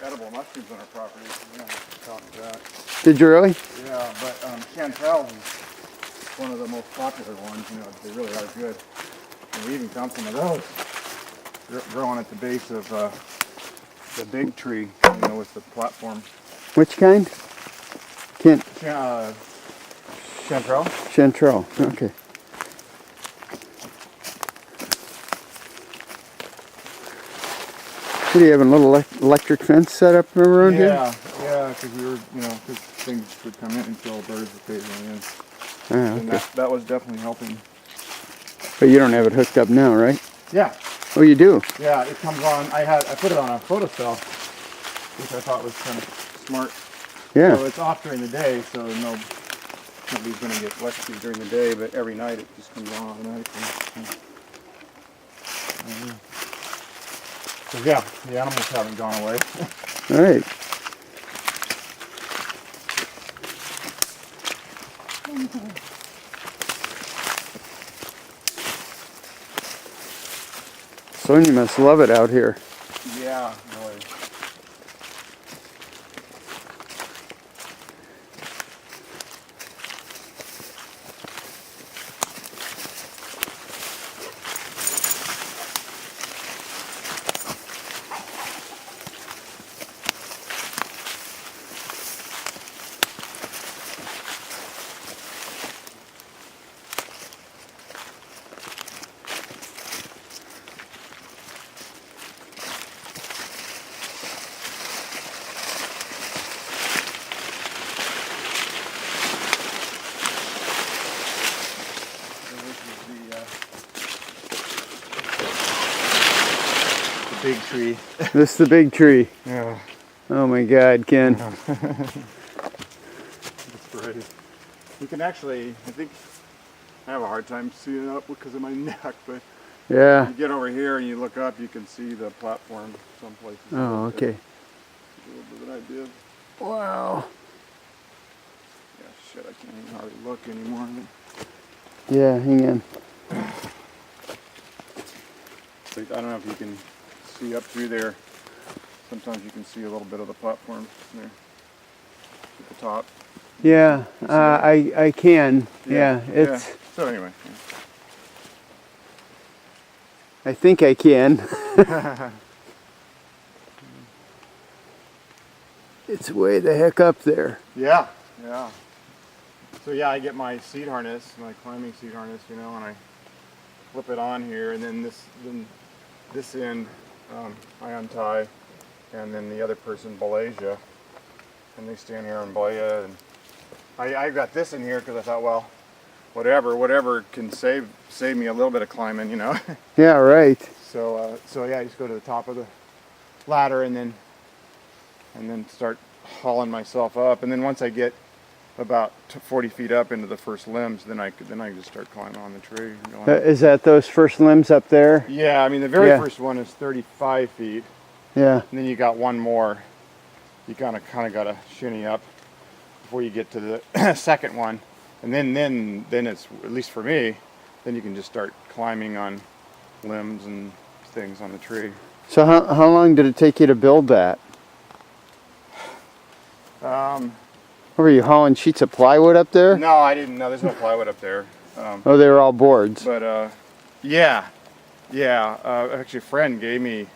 edible mushrooms on our property. Yeah, talk to that. Did you really? Yeah, but chanterelle is one of the most popular ones. You know, they really are good. And we even found some of those growing at the base of the big tree, you know, with the platform. Which kind? Chanterelle. Chanterelle. Okay. What, do you have a little electric fence set up around here? Yeah, because we were, you know, because things would come in and kill birds occasionally. And, and that was definitely helping. But you don't have it hooked up now, right? Yeah. Oh, you do? Yeah, it comes on. I put it on a photocell, which I thought was kind of smart. Yeah. So it's off during the day, so nobody's going to get electrocuted during the day, but every night it just comes on automatically. So yeah, the animals haven't gone away. All right. Sonia must love it out here. Yeah, really. Big tree. This is the big tree. Yeah. Oh my God, Ken. Yeah. That's great. You can actually, I think, I have a hard time seeing it up because of my neck, but Yeah. you get over here and you look up, you can see the platform some places. Oh, okay. A little bit of an idea. Wow. Yeah, shit, I can't even hardly look anymore. Yeah, hang on. I don't know if you can see up through there. Sometimes you can see a little bit of the platform there at the top. Yeah, I can. Yeah, it's. Yeah. So anyway. I think I can. It's way the heck up there. Yeah, yeah. So yeah, I get my seat harness, my climbing seat harness, you know, and I flip it on here, and then this end I untie, and then the other person belays you, and they stand here and belay you. And I got this in here because I thought, well, whatever can save me a little bit of climbing, you know. Yeah, right. So yeah, I just go to the top of the ladder and then start hauling myself up, and then once I get about 40 feet up into the first limbs, then I just start climbing on the tree. Is that those first limbs up there? Yeah, I mean the very first one is 35 feet. Yeah. And then you got one more. You kind of got to shinny up before you get to the second one, and then it's, at least for me, then you can just start climbing on limbs and things on the tree. So how long did it take you to build that? Were you hauling sheets of plywood up there? No, I didn't. No, there's no plywood up there. Oh, they were all boards. But yeah. Actually, a friend gave me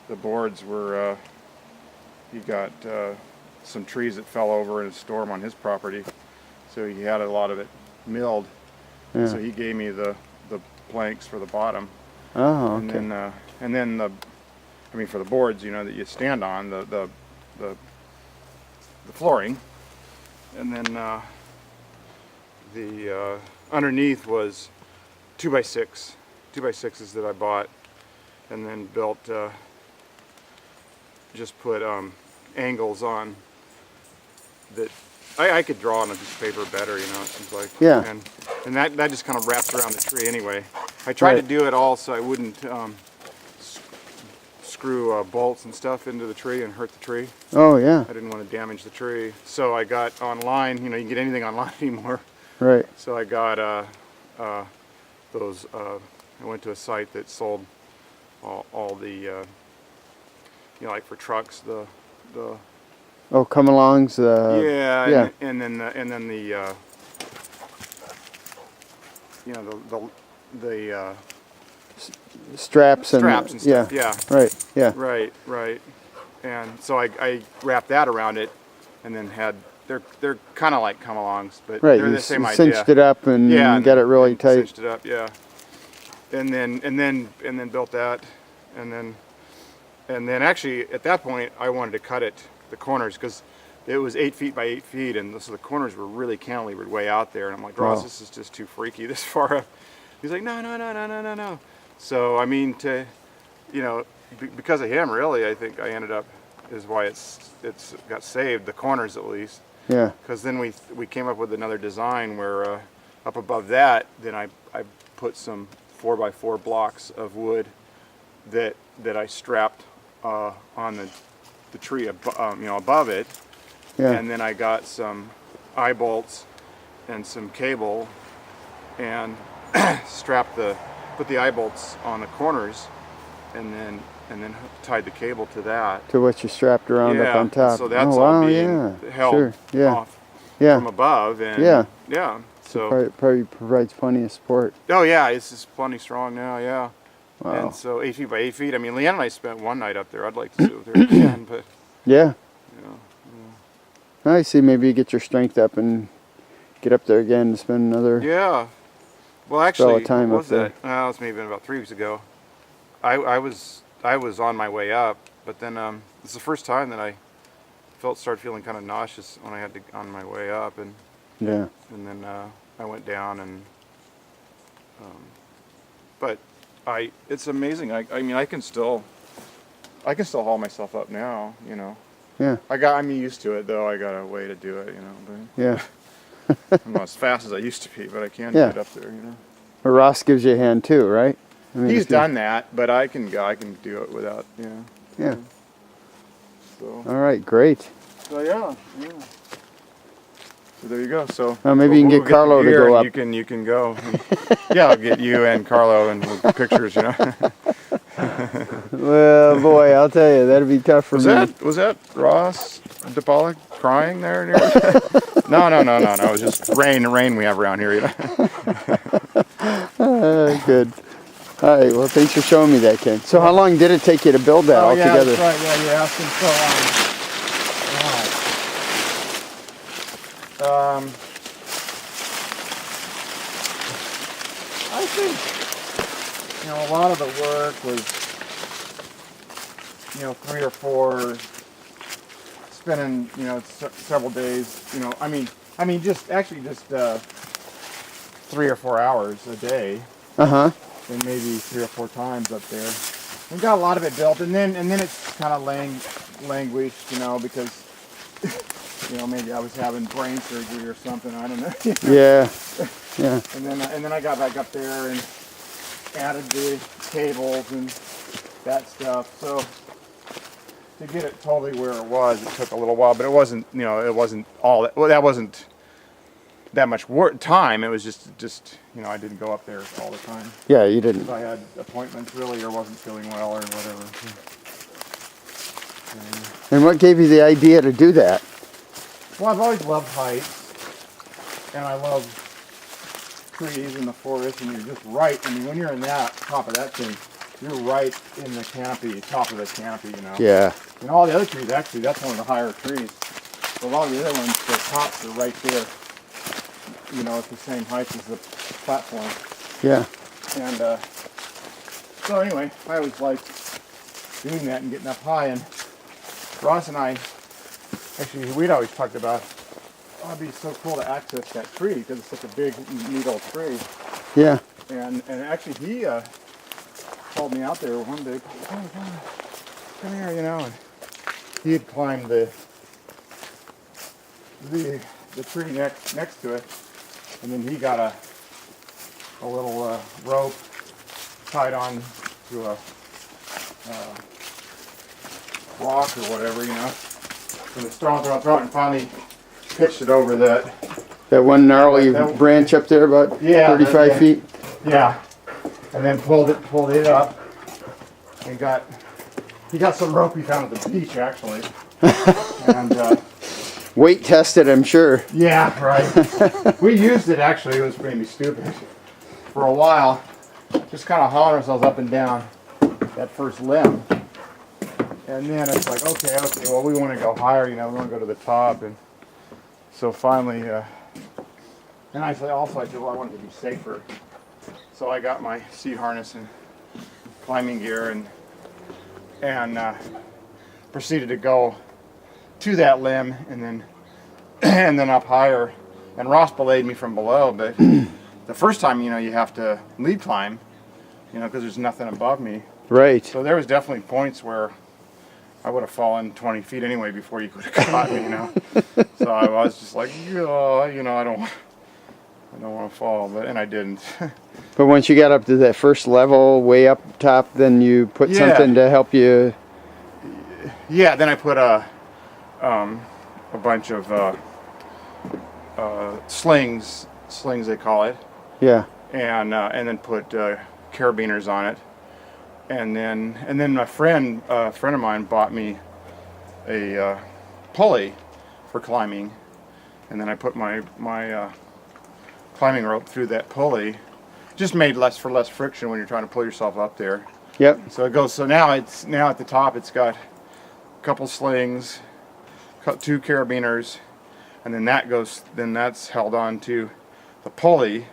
the boards. Where he got some trees that fell over in a storm on his property, so he had a lot of it milled. Yeah. So he gave me the planks for the bottom. Oh, okay. And then for the boards, you know, that you stand on, the flooring. And then the underneath was 2x6s that I bought, and then built, just put angles on that I could draw on a piece of paper better, you know, it seems like. Yeah. And that just kind of wraps around the tree anyway. I tried to do it all so I wouldn't screw bolts and stuff into the tree and hurt the tree. Oh, yeah. I didn't want to damage the tree. So I got online, you know, you can get anything online anymore. Right. So I got those, I went to a site that sold all the, you know, like for trucks, the Oh, come alongs. Yeah, yeah. and then the you know the Straps and straps and stuff. Yeah. Right. Yeah. Right. And so I wrapped that around it, and then they're kind of like come-alongs, but Right. they're You the same idea. cinched it up and Yeah, got it really tight. Cinched it up, yeah. And then built that, and then actually at that point I wanted to cut the corners, because it was 8 feet by 8 feet, and so the corners were really cantilevered way out there, and I'm like, Ross, Wow. this is just too freaky this far up. He's like, no. So I mean, because of him, really, I think I ended up is why it's got saved, the corners at least. Yeah. Because then we came up with another design where up above that, then I put some 4x4 blocks of wood that I strapped on the tree above it. Yeah. And then I got some eye bolts and some cable and put the eye bolts on the corners, and then tied the cable to that. To what you strapped around up on top. So that's oh, all wow, being held sure. Yeah. off Yeah. from above, and Yeah. So probably provides plenty of support. oh yeah, it's just plenty strong now. Yeah. Wow. And so 8 feet by 8 feet. I mean, Leanne and I spent one night up there. I'd like to sit with her again, but Yeah. yeah. I see. Maybe you get your strength up and get up there again and spend another. Yeah. Well, actually, time what up was there. that? Well, it's maybe been about 3 weeks ago. I was on my way up, but then it's the first time that I started feeling kind of nauseous when I had to on my way up, and Yeah. then I went down, and but it's amazing. I mean, I can still haul myself up now, you know. Yeah. I'm used to it though. I got a way to do it, you know. But Yeah. I'm not as fast as I used to be, but I can Yeah. get up there, you know. Well, Ross gives you a hand too, right? I mean, He's if you- done that, but I can do it without, you know. Yeah. So All right. Great. yeah. So there you go. So Maybe you can get Carlo to the gear go and up. You can go. Yeah, I'll get you and Carlo and with pictures, you know. Well, boy, I'll tell you, that'd be tough for me. Was that Ross DePaula crying there? No. It was just rain we have around here, you know. Good. All right. Well, thanks for showing me that, Ken. So, how long did it take you to build that altogether? That's right. Yeah, you asked him. I think a lot of the work was 3 or 4, spending several days. I mean just 3 or 4 hours a day. Uh-huh. And maybe 3 or 4 times up there. We got a lot of it built, and then it's kind of languished, because maybe I was having brain surgery or something. I don't know. Yeah. Yeah. And then I got back up there and added the cables and that stuff. So to get it totally where it was, it took a little while, but it wasn't all that. Well, that wasn't that much time. It was just I didn't go up there all the time. Yeah, you didn't. If I had appointments really, or wasn't feeling well or whatever. And what gave you the idea to do that? Well, I've always loved heights, and I love trees in the forest, and you're just right. I mean, when you're in top of that thing, you're right in the canopy, top of the canopy, Yeah. And all the other trees, actually, that's one of the higher trees. But a lot of the other ones, the tops are right there. It's the same height as the platform. Yeah. And so anyway, I always liked doing that and getting up high. And Ross and I, actually, we'd always talked about, it'd be so cool to access that tree because it's such a big, neat old tree. Yeah. And actually, he called me out there one day. Oh, come here, and he had climbed the tree next to it. And then he got a little rope tied on to a rock or whatever, and it's throwing, and finally pitched it over that. That one gnarly branch up there, about 35 feet. Yeah, and then pulled it up, and got He got some rope he found at the beach, actually. And weight tested, I'm sure. yeah, right. We used it, actually. It was maybe stupid. For a while, just kind of hauling ourselves up and down that first limb. And then it's like, okay, well, we want to go higher, you know, we want to go to the top. And so finally, and I said, well, I wanted to be safer. So I got my seat harness and climbing gear and proceeded to go to that limb and then up higher. And Ross belayed me from below, but the first time, you know, you have to lead climb, you know, because there's nothing above me. Right. So there was definitely points where I would have fallen 20 feet anyway before you could have caught me, you know. So I was just like, oh, you know, I don't want to fall, and I didn't. But once you got up to that first level, way up top, then you put something to help you. Yeah, then I put a bunch of slings they call it. Yeah. And then put carabiners on it. And then a friend of mine bought me a pulley for climbing, and then I put my climbing rope through that pulley. Just made less friction when you're trying to pull yourself up there. Yep. So it goes. So now at the top it's got a couple slings, 2 carabiners, and then that's held on to the pulley,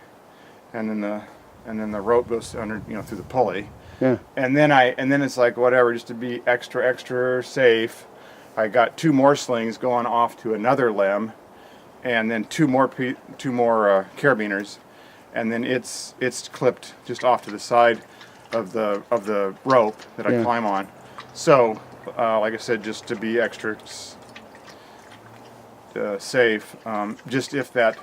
and then the rope goes under, you know, through the pulley. Yeah. And then it's like, whatever, just to be extra safe, I got 2 more slings going off to another limb, and then 2 more carabiners, and then it's clipped just off to the side of the rope that I climb on. So like I said, just to be extra safe, just if that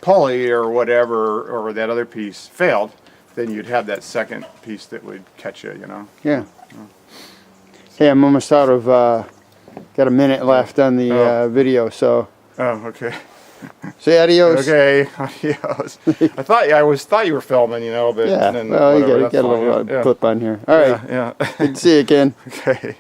pulley or whatever, or that other piece failed, then you'd have that second piece that would catch you, you know. Yeah. Hey, I'm almost out of, got a minute left on the video, so. Oh, okay. Say adios. Okay, adios. I always thought you were filming, you know, but yeah, then well, whatever, you got a little clip on here. All right. Yeah. Good to see you again. Okay.